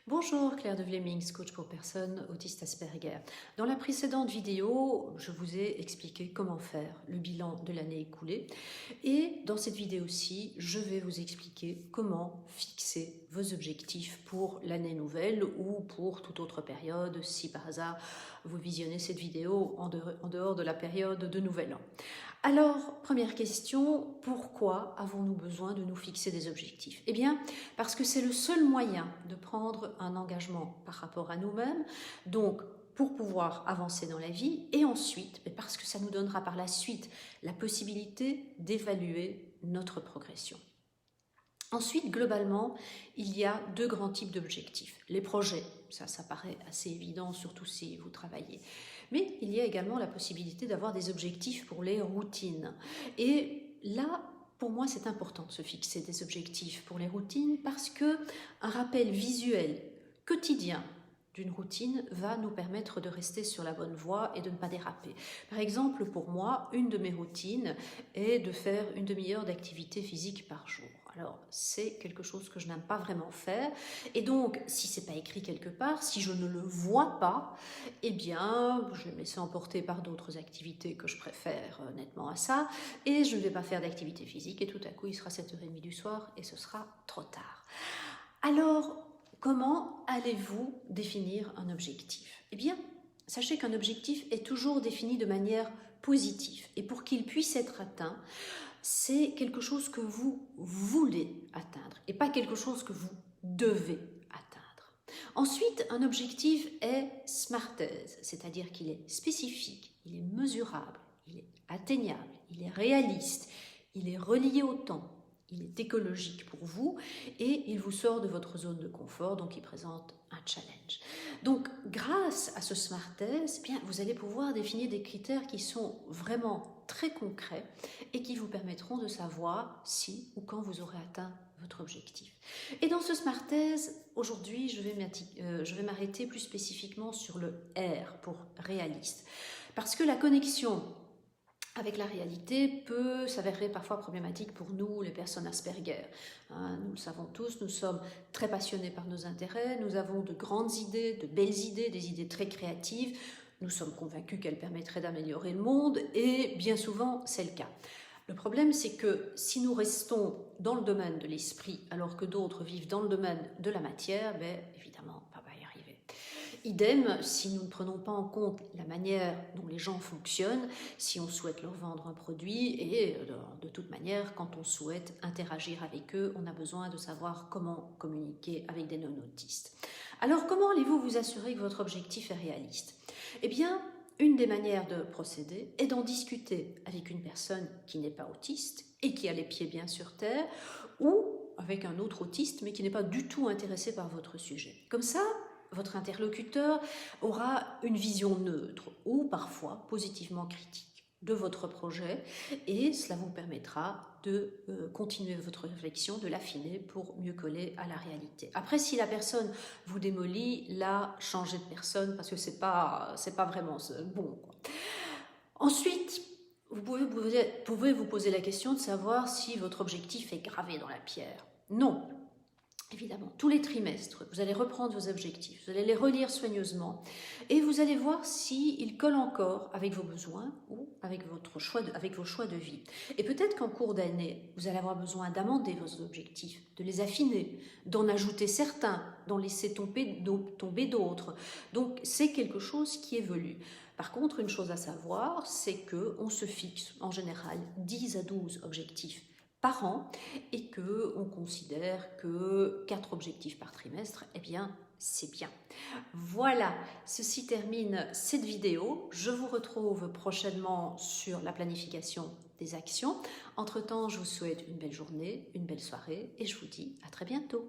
Bonjour, Claire de Vlemings, coach pour personnes autistes Asperger. Dans la précédente vidéo, je vous ai expliqué comment faire le bilan de l'année écoulée. Et dans cette vidéo-ci, je vais vous expliquer comment fixer vos objectifs pour l'année nouvelle ou pour toute autre période, si par hasard vous visionnez cette vidéo en dehors de la période de Nouvel An. Alors, première question, pourquoi avons-nous besoin de nous fixer des objectifs? Eh bien, parce que c'est le seul moyen de prendre un engagement par rapport à nous-mêmes, donc pour pouvoir avancer dans la vie, et ensuite, parce que ça nous donnera par la suite la possibilité d'évaluer notre progression. Ensuite, globalement, il y a deux grands types d'objectifs. Les projets, ça paraît assez évident, surtout si vous travaillez. Mais il y a également la possibilité d'avoir des objectifs pour les routines. Et là, pour moi, c'est important de se fixer des objectifs pour les routines parce qu'un rappel visuel quotidien d'une routine va nous permettre de rester sur la bonne voie et de ne pas déraper. Par exemple, pour moi, une de mes routines est de faire une demi-heure d'activité physique par jour. Alors, c'est quelque chose que je n'aime pas vraiment faire. Et donc, si ce n'est pas écrit quelque part, si je ne le vois pas, eh bien, je vais me laisser emporter par d'autres activités que je préfère nettement à ça. Et je ne vais pas faire d'activité physique. Et tout à coup, il sera 7h30 du soir et ce sera trop tard. Alors, comment allez-vous définir un objectif? Eh bien, sachez qu'un objectif est toujours défini de manière positive. Et pour qu'il puisse être atteint, c'est quelque chose que vous voulez atteindre et pas quelque chose que vous devez atteindre. Ensuite, un objectif est smartese, c'est-à-dire qu'il est spécifique, il est mesurable, il est atteignable, il est réaliste, il est relié au temps, il est écologique pour vous et il vous sort de votre zone de confort, donc il présente un challenge. Donc, grâce à ce smartese, bien, vous allez pouvoir définir des critères qui sont vraiment très concrets et qui vous permettront de savoir si ou quand vous aurez atteint votre objectif. Et dans ce smartese, aujourd'hui, je vais m'arrêter plus spécifiquement sur le R pour réaliste. Parce que la connexion avec la réalité peut s'avérer parfois problématique pour nous, les personnes Asperger. Nous le savons tous, nous sommes très passionnés par nos intérêts, nous avons de grandes idées, de belles idées, des idées très créatives. Nous sommes convaincus qu'elles permettraient d'améliorer le monde et bien souvent, c'est le cas. Le problème, c'est que si nous restons dans le domaine de l'esprit alors que d'autres vivent dans le domaine de la matière, évidemment, on ne va pas y arriver. Idem, si nous ne prenons pas en compte la manière dont les gens fonctionnent, si on souhaite leur vendre un produit et de toute manière, quand on souhaite interagir avec eux, on a besoin de savoir comment communiquer avec des non-autistes. Alors, comment allez-vous vous assurer que votre objectif est réaliste? Eh bien, une des manières de procéder est d'en discuter avec une personne qui n'est pas autiste et qui a les pieds bien sur terre ou avec un autre autiste mais qui n'est pas du tout intéressé par votre sujet. Comme ça, votre interlocuteur aura une vision neutre ou parfois positivement critique de votre projet et cela vous permettra de continuer votre réflexion, de l'affiner pour mieux coller à la réalité. Après, si la personne vous démolit, là, changez de personne parce que c'est pas vraiment bon, quoi. Ensuite, vous pouvez vous poser la question de savoir si votre objectif est gravé dans la pierre. Non. Évidemment, tous les trimestres, vous allez reprendre vos objectifs, vous allez les relire soigneusement et vous allez voir s'ils collent encore avec vos besoins ou avec vos choix de vie. Et peut-être qu'en cours d'année, vous allez avoir besoin d'amender vos objectifs, de les affiner, d'en ajouter certains, d'en laisser tomber d'autres. Donc, c'est quelque chose qui évolue. Par contre, une chose à savoir, c'est qu'on se fixe en général 10 à 12 objectifs par an et qu'on considère que 4 objectifs par trimestre, eh bien, c'est bien. Voilà, ceci termine cette vidéo. Je vous retrouve prochainement sur la planification des actions. Entre-temps, je vous souhaite une belle journée, une belle soirée et je vous dis à très bientôt.